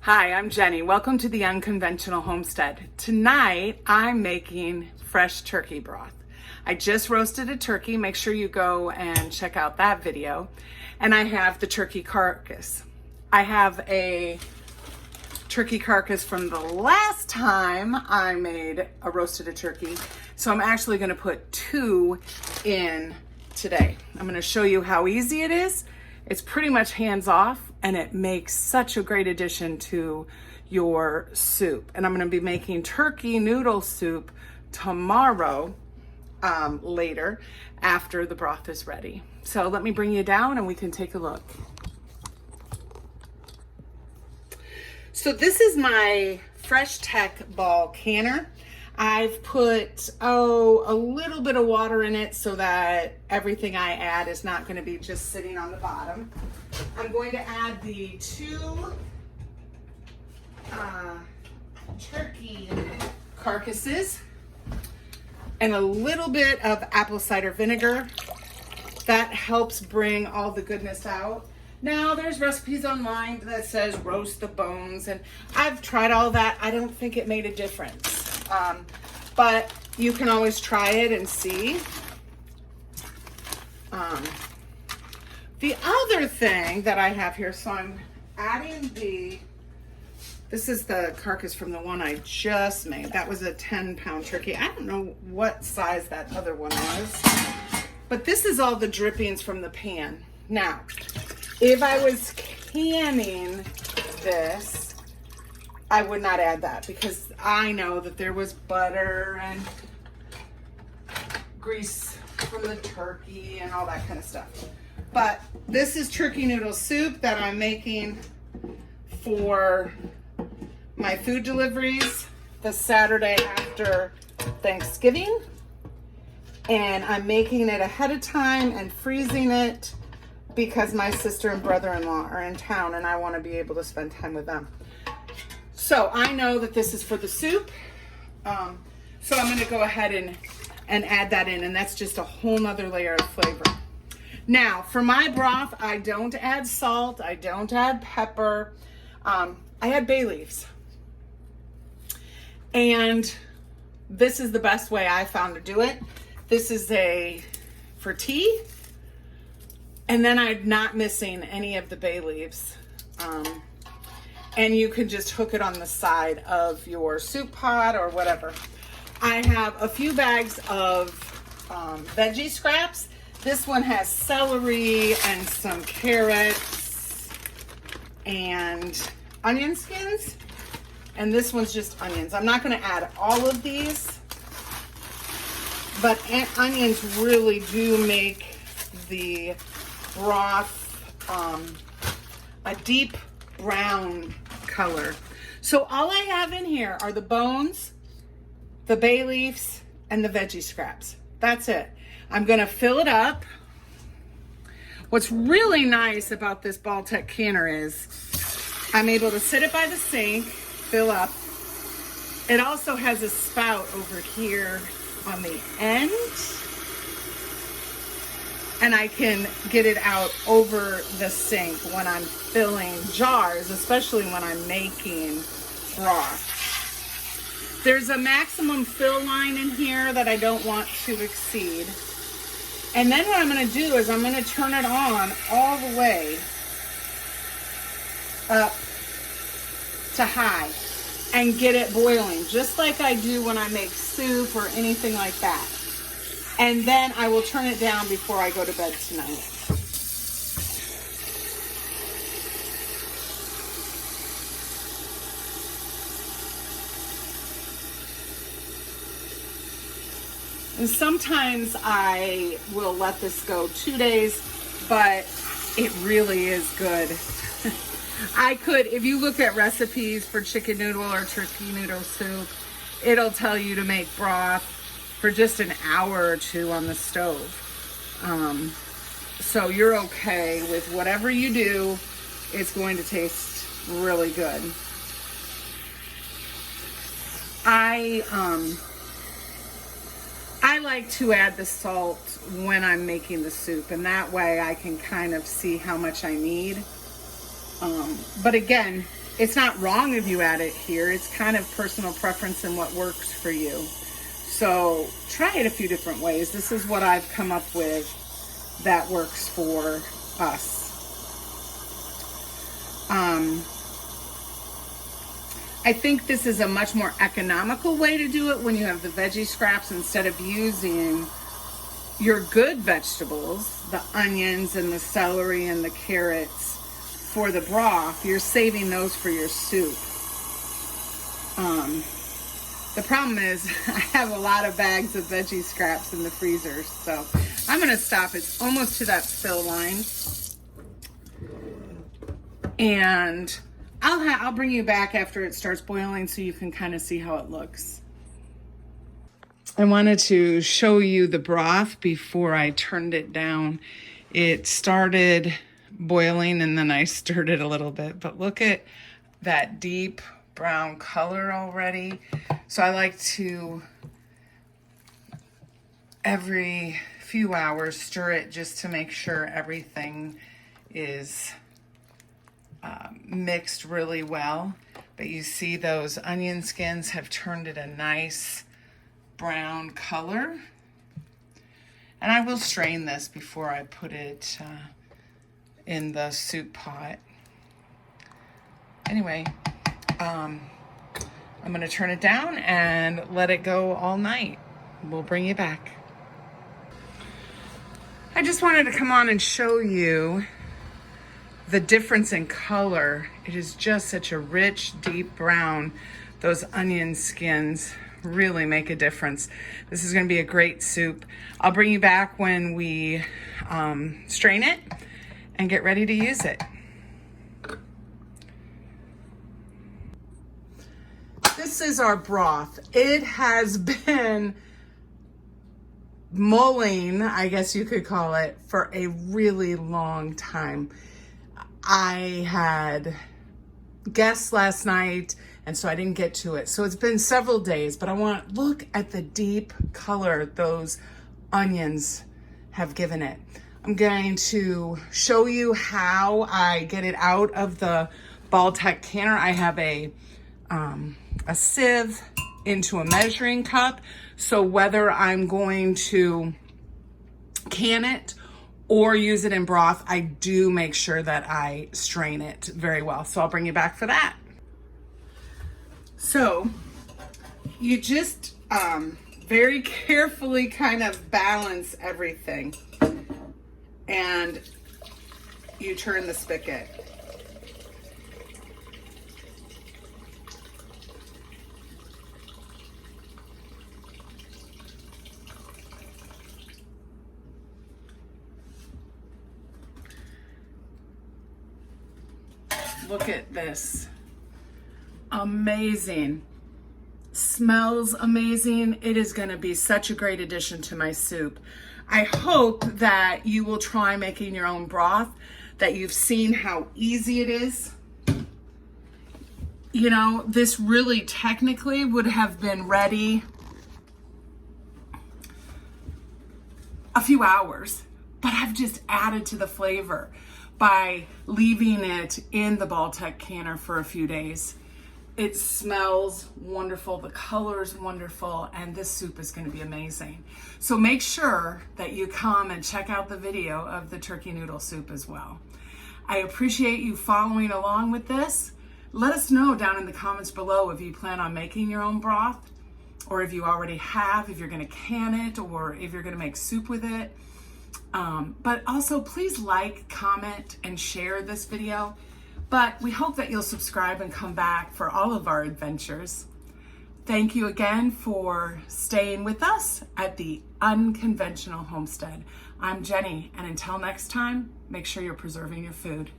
Hi, I'm Jenny. Welcome to the Unconventional Homestead. Tonight, I'm making fresh turkey broth. I just roasted a turkey. Make sure you go and check out that video. And I have the turkey carcass. I have a turkey carcass from the last time I made a roasted a turkey. So I'm actually gonna put two in today. I'm gonna show you how easy it is. It's pretty much hands off and it makes such a great addition to your soup. And I'm gonna be making turkey noodle soup tomorrow later after the broth is ready. So let me bring you down and we can take a look. So this is my Fresh Tech ball canner. I've put, a little bit of water in it so that everything I add is not going to be just sitting on the bottom. I'm going to add the two turkey carcasses and a little bit of apple cider vinegar. That helps bring all the goodness out. Now, there's recipes online that says roast the bones, and I've tried all that. I don't think it made a difference. But you can always try it and see. The other thing that I have here, so I'm adding this is the carcass from the one I just made. That was a 10-pound turkey. I don't know what size that other one was, but this is all the drippings from the pan. Now, if I was canning this, I would not add that because I know that there was butter and grease from the turkey and all that kind of stuff. But this is turkey noodle soup that I'm making for my food deliveries the Saturday after Thanksgiving. And I'm making it ahead of time and freezing it because my sister and brother-in-law are in town and I want to be able to spend time with them. So I know that this is for the soup. So I'm going to go ahead and add that in, and that's just a whole nother layer of flavor. Now, for my broth, I don't add salt. I don't add pepper. I add bay leaves. And this is the best way I found to do it. This is for tea. And then I'm not missing any of the bay leaves. And you can just hook it on the side of your soup pot or whatever. I have a few bags of Veggie Scrapes. This one has celery and some carrots and onion skins. And this one's just onions. I'm not going to add all of these, but onions really do make the broth a deep brown color. So all I have in here are the bones, the bay leaves, and the Veggie Scraps. That's it. I'm gonna fill it up. What's really nice about this Ball-Tech canner is I'm able to sit it by the sink, fill up. It also has a spout over here on the end, and I can get it out over the sink when I'm filling jars, especially when I'm making broth. There's a maximum fill line in here that I don't want to exceed. And then what I'm going to do is I'm going to turn it on all the way up to high and get it boiling, just like I do when I make soup or anything like that. And then I will turn it down before I go to bed tonight. And sometimes I will let this go 2 days, but it really is good. I could, if you look at recipes for chicken noodle or turkey noodle soup, it'll tell you to make broth for just an hour or two on the stove. So you're okay with whatever you do. It's going to taste really good. I like to add the salt when I'm making the soup, and that way I can kind of see how much I need. But again, it's not wrong if you add it here. It's kind of personal preference and what works for you. So try it a few different ways. This is what I've come up with that works for us. I think this is a much more economical way to do it when you have the veggie scraps instead of using your good vegetables, the onions and the celery and the carrots for the broth. You're saving those for your soup. The problem is I have a lot of bags of veggie scraps in the freezer, so I'm gonna stop. It's almost to that fill line. And I'll bring you back after it starts boiling so you can kind of see how it looks. I wanted to show you the broth before I turned it down. It started boiling and then I stirred it a little bit, but look at that deep brown color already. So I like to, every few hours, stir it just to make sure everything is mixed really well. But you see those onion skins have turned it a nice brown color. And I will strain this before I put it in the soup pot. Anyway, I'm gonna turn it down and let it go all night. We'll bring you back. I just wanted to come on and show you the difference in color. It is just such a rich, deep brown. Those onion skins really make a difference. This is gonna be a great soup. I'll bring you back when we strain it and get ready to use it. This is our broth. It has been mulling, I guess you could call it, for a really long time. I had guests last night, and so I didn't get to it. So it's been several days, but look at the deep color those onions have given it. I'm going to show you how I get it out of the Baltic canner. I have a sieve into a measuring cup. So whether I'm going to can it or use it in broth, I do make sure that I strain it very well. So I'll bring you back for that. So you just very carefully kind of balance everything and you turn the spigot. Look at this. Amazing. Smells amazing. It is going to be such a great addition to my soup. I hope that you will try making your own broth, that you've seen how easy it is. You know, this really technically would have been ready a few hours, but I've just added to the flavor by leaving it in the Baltic canner for a few days. It smells wonderful, the color is wonderful, and this soup is going to be amazing. So make sure that you come and check out the video of the turkey noodle soup as well. I appreciate you following along with this. Let us know down in the comments below if you plan on making your own broth, or if you already have, if you're going to can it, or if you're going to make soup with it. But also please like, comment, and share this video. But we hope that you'll subscribe and come back for all of our adventures. Thank you again for staying with us at the Unconventional Homestead. I'm Jenny, and until next time, make sure you're preserving your food.